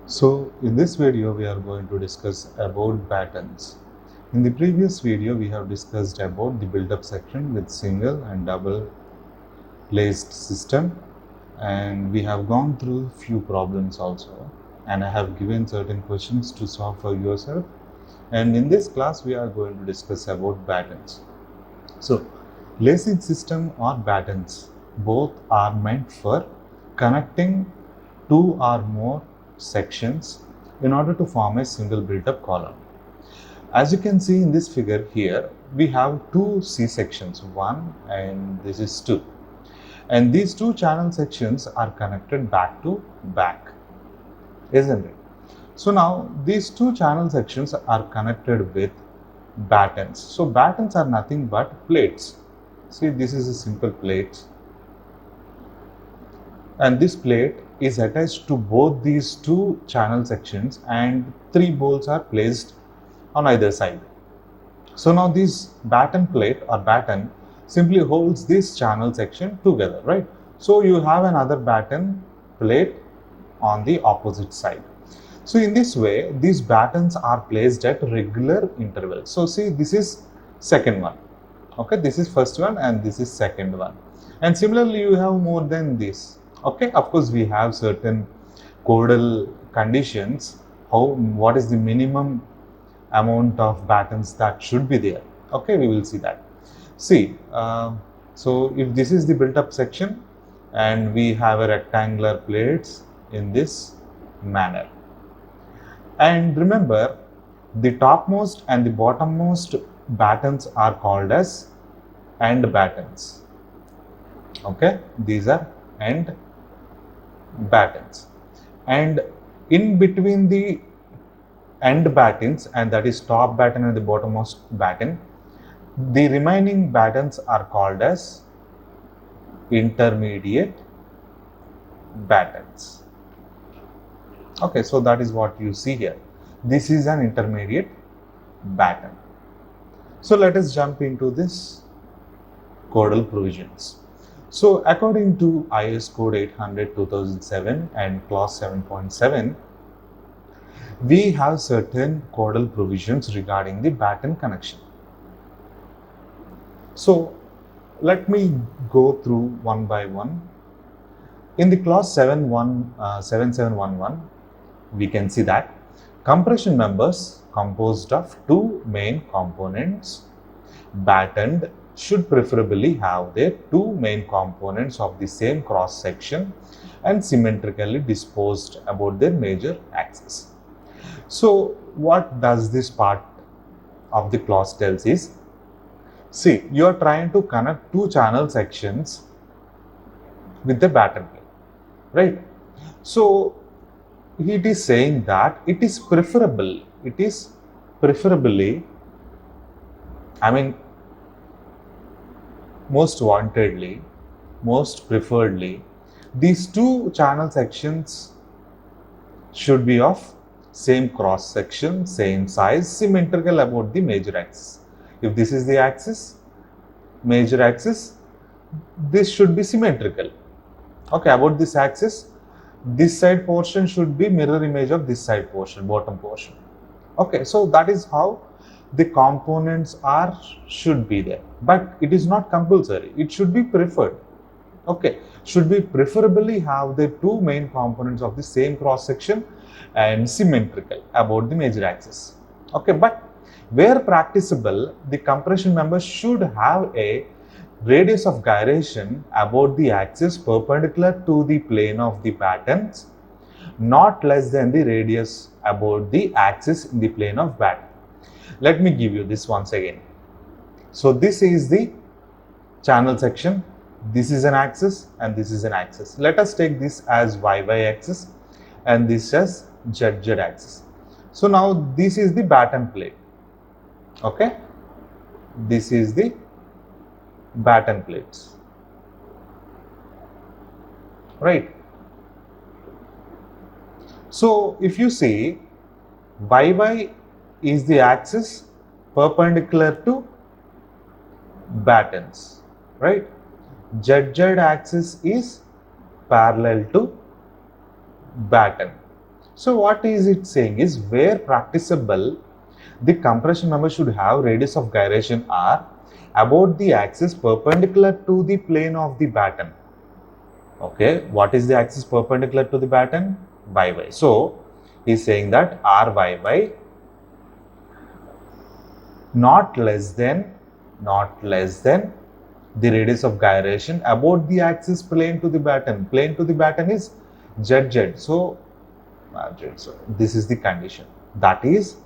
So in this video we are going to discuss about battens. In the previous video we have discussed about the build-up section with single and double laced system, and we have gone through few problems also, and I have given certain questions to solve for yourself, and in this class we are going to discuss about battens. So lacing system or battens both are meant for connecting two or more sections in order to form a single built-up column. As you can see in this figure here, we have two C sections, 1 and this is 2. And these two channel sections are connected back to back, isn't it? So now these two channel sections are connected with battens. So battens are nothing but plates. See, this is a simple plate, and this plate is attached to both these two channel sections, and 3 bolts are placed on either side. So now this batten plate or batten simply holds this channel section together, right? So you have another batten plate on the opposite side. So in this way, these battens are placed at regular intervals. So see, this is second one. Okay, this is first one and this is second one. And similarly, you have more than this. Okay, of course, we have certain codal conditions. What is the minimum amount of battens that should be there? Okay, we will see that. See, so if this is the built-up section and we have a rectangular plates in this manner. And remember, the topmost and the bottommost battens are called as end battens. Okay, these are end battens. And in between the end battens, and that is top batten and the bottommost batten, the remaining battens are called as intermediate battens. Okay, so that is what you see here. This is an intermediate batten. So let us jump into this codal provisions. So according to IS code 800/2007 and clause 7.7, we have certain codal provisions regarding the batten connection. So let me go through one by one. In the clause 7711, we can see that compression members composed of two main components battened should preferably have their two main components of the same cross section and symmetrically disposed about their major axis. So what does this part of the clause tells is, see, you are trying to connect two channel sections with the batten plate, right? So it is saying that it is preferably, I mean, most wantedly, most preferredly, these two channel sections should be of same cross section, same size, symmetrical about the major axis. If this is the axis, major axis, this should be symmetrical. Okay, about this axis, this side portion should be mirror image of this side portion, bottom portion. Okay, so that is how the components should be there, but it is not compulsory. It should be preferred. Okay, should be preferably have the two main components of the same cross section and symmetrical about the major axis. Okay, but where practicable, the compression member should have a radius of gyration about the axis perpendicular to the plane of the battens, not less than the radius about the axis in the plane of batten. Let me give you this once again. So this is the channel section, this is an axis and this is an axis. Let us take this as YY axis and this as ZZ axis. So now this is the batten plate. Okay, this is the batten plates, right? So if you see, YY is the axis perpendicular to battens, right? ZZ axis is parallel to batten. So what is it saying is, where practicable, the compression member should have radius of gyration r about the axis perpendicular to the plane of the batten. Okay, what is the axis perpendicular to the batten? YY. So he's saying that RYY not less than the radius of gyration about the axis plane to the batten. Plane to the batten is ZZ. So this is the condition. That is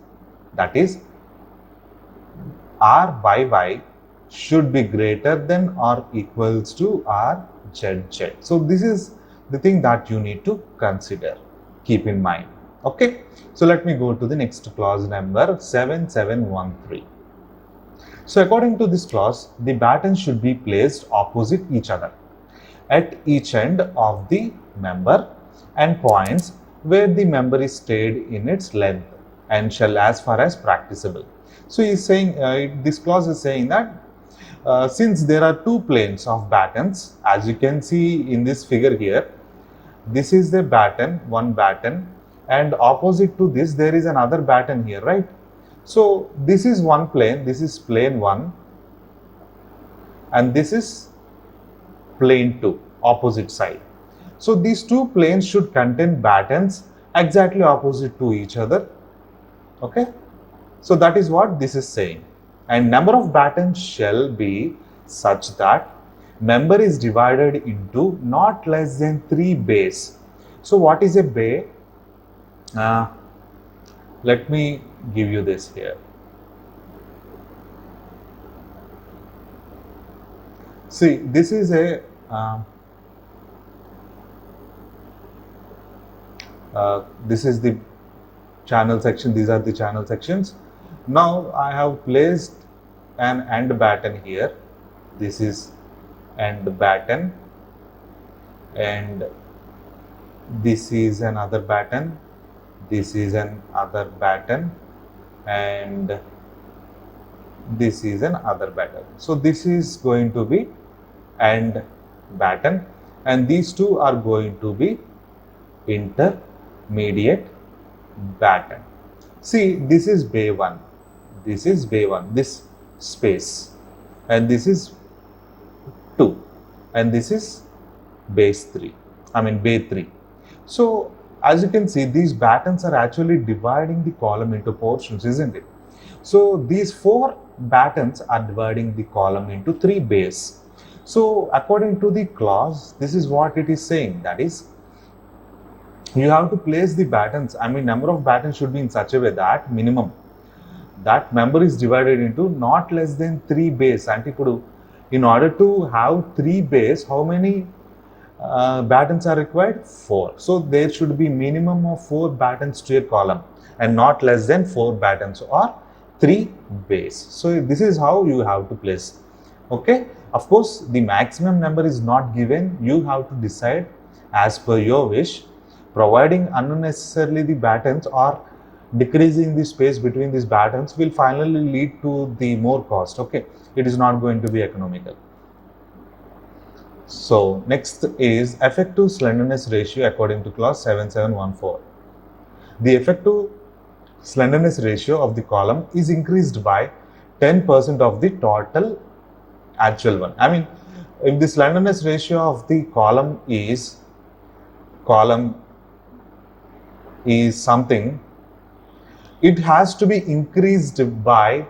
RYY should be greater than or equals to RZZ. So this is the thing that you need to consider, keep in mind. Okay, so let me go to the next clause number 7713. So according to this clause, the battens should be placed opposite each other at each end of the member and points where the member is stayed in its length and shall as far as practicable. So he is saying, this clause is saying that since there are two planes of battens, as you can see in this figure here, this is the batten, one batten, and opposite to this there is another batten here, right? So this is one plane, this is plane 1, and this is plane 2, opposite side. So these two planes should contain battens exactly opposite to each other. Okay, so that is what this is saying. And number of battens shall be such that member is divided into not less than 3 bays. So what is a bay? Let me give you this here. See, this is a this is the channel section. These are the channel sections. Now I have placed an end batten here. This is end batten, and this is another batten. This is another batten, and this is another batten. So this is going to be end batten, and these two are going to be intermediate batten. See, this is bay 1, this is bay 1, this space, and this is 2, and this is base 3, bay 3. So as you can see, these battens are actually dividing the column into portions, isn't it? So these 4 battens are dividing the column into 3 bays. So according to the clause, this is what it is saying, that is, you have to place the battens, number of battens should be in such a way that minimum, that member is divided into not less than 3 bays. And in order to have 3 bays, how many battens are required? 4. So there should be minimum of 4 battens to a column and not less than 4 battens or 3 bays. So this is how you have to place. Okay, of course the maximum number is not given, you have to decide as per your wish. Providing unnecessarily the battens or decreasing the space between these battens will finally lead to the more cost. Okay, it is not going to be economical. So next is effective slenderness ratio according to clause 7714. The effective slenderness ratio of the column is increased by 10% of the total actual one. If the slenderness ratio of the column is something, it has to be increased by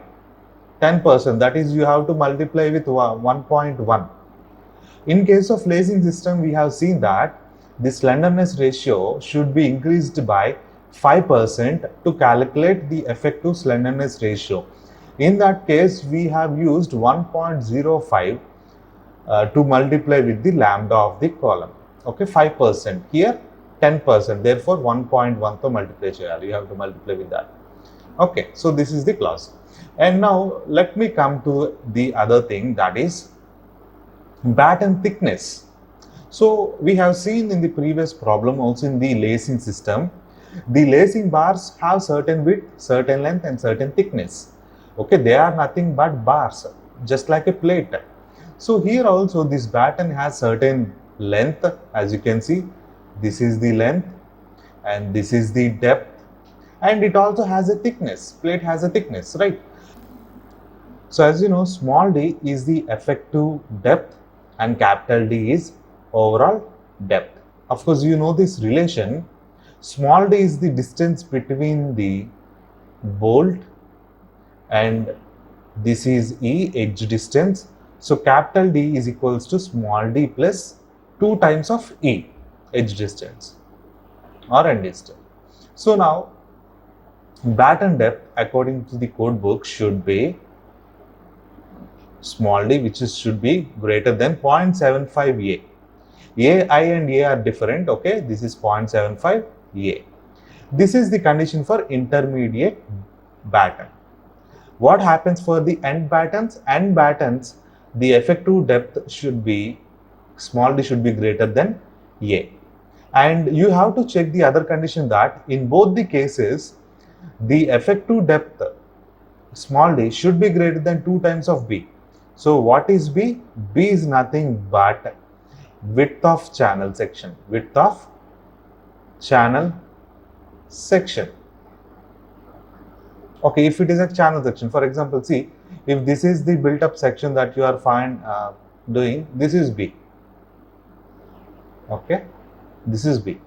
10%. That is, you have to multiply with 1.1. In case of lacing system, we have seen that the slenderness ratio should be increased by 5% to calculate the effective slenderness ratio. In that case, we have used 1.05 to multiply with the lambda of the column. Okay, 5%. Here 10%. Therefore, 1.1 to multiply. You have to multiply with that. Okay, so this is the clause. And now let me come to the other thing, that is batten thickness. So we have seen in the previous problem, also in the lacing system, the lacing bars have certain width, certain length and certain thickness. Okay, they are nothing but bars, just like a plate. So here also this batten has certain length. As you can see, this is the length, and this is the depth, and it also has a thickness. Plate has a thickness, right? So as you know, small d is the effective depth and capital D is overall depth. Of course, you know this relation. Small d is the distance between the bolt, and this is E, edge distance. So capital D is equals to small d plus 2 times of E, edge distance or end distance. So now batten depth according to the code book should be small d, which is should be greater than 0.75 A. I and A are different, okay? This is 0.75 A. This is the condition for intermediate batten. What happens for the end battens? End battens, the effective depth should be, small d should be greater than A. And you have to check the other condition that in both the cases, the effective depth, small d, should be greater than 2 times of B. So what is B? B is nothing but width of channel section. Width of channel section. Okay, if it is a channel section, for example, see, if this is the built up section that you are doing, this is B. Okay, this is B.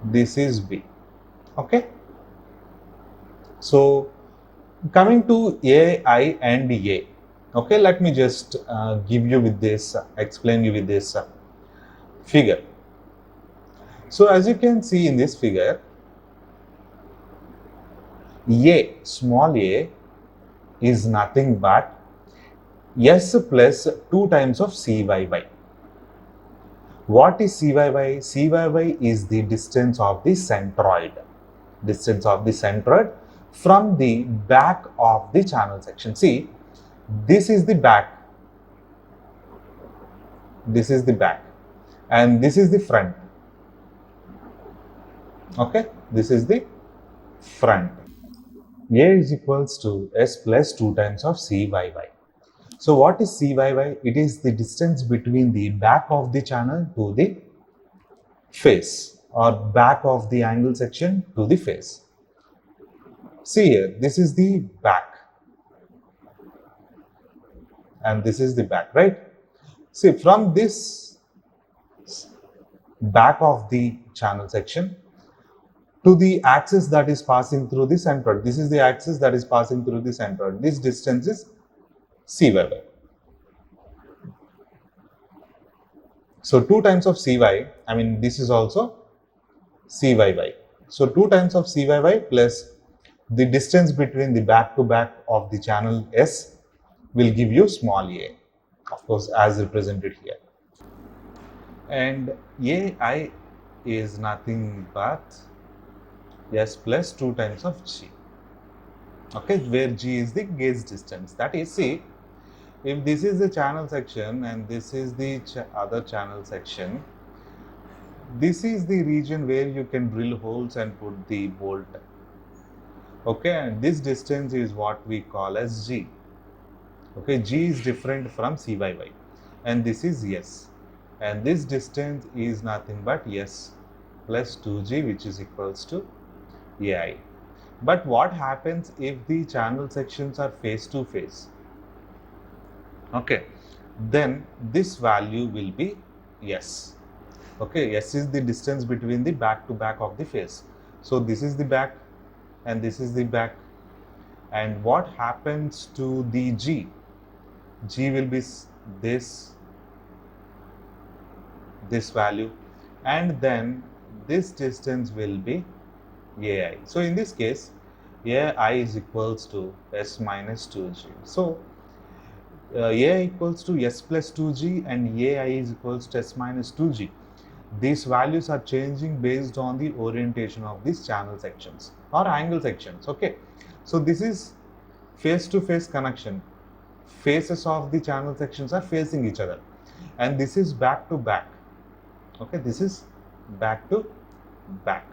This is B. Okay. So coming to AI and A. Okay, let me just give you with this, explain you with this figure. So as you can see in this figure, A, small a, is nothing but S plus 2 times of CYY. What is CYY? CYY is the distance of the centroid. Distance of the centroid from the back of the channel section. See, this is the back. This is the back. And this is the front. Okay, this is the front. A is equals to S plus 2 times of CYY. So what is CYY? It is the distance between the back of the channel to the face, or back of the angle section to the face. See here, this is the back and this is the back, right? See, from this back of the channel section to the axis that is passing through the centroid. This is the axis that is passing through the centroid. This distance is CYY. So 2 times of CY, I mean this is also CYY. So 2 times of CYY plus the distance between the back to back of the channel S will give you small a, of course, as represented here. And AI is nothing but S plus 2 times of G. Okay, where G is the gauge distance. That is, see, if this is the channel section and this is the other channel section, this is the region where you can drill holes and put the bolt. Okay, and this distance is what we call as G. Okay, G is different from CYY, and this is S. And this distance is nothing but S plus 2G, which is equals to AI. But what happens if the channel sections are face to face? Okay, then this value will be S. Okay, S is the distance between the back to back of the face. So this is the back and this is the back. And what happens to the G? G will be this value, and then this distance will be AI. So in this case, AI is equals to S minus 2G. So AI equals to S plus 2G and AI is equals to S minus 2G. These values are changing based on the orientation of these channel sections or angle sections. Okay, so this is face to face connection. Faces of the channel sections are facing each other, and this is back to back. Okay, this is back to back.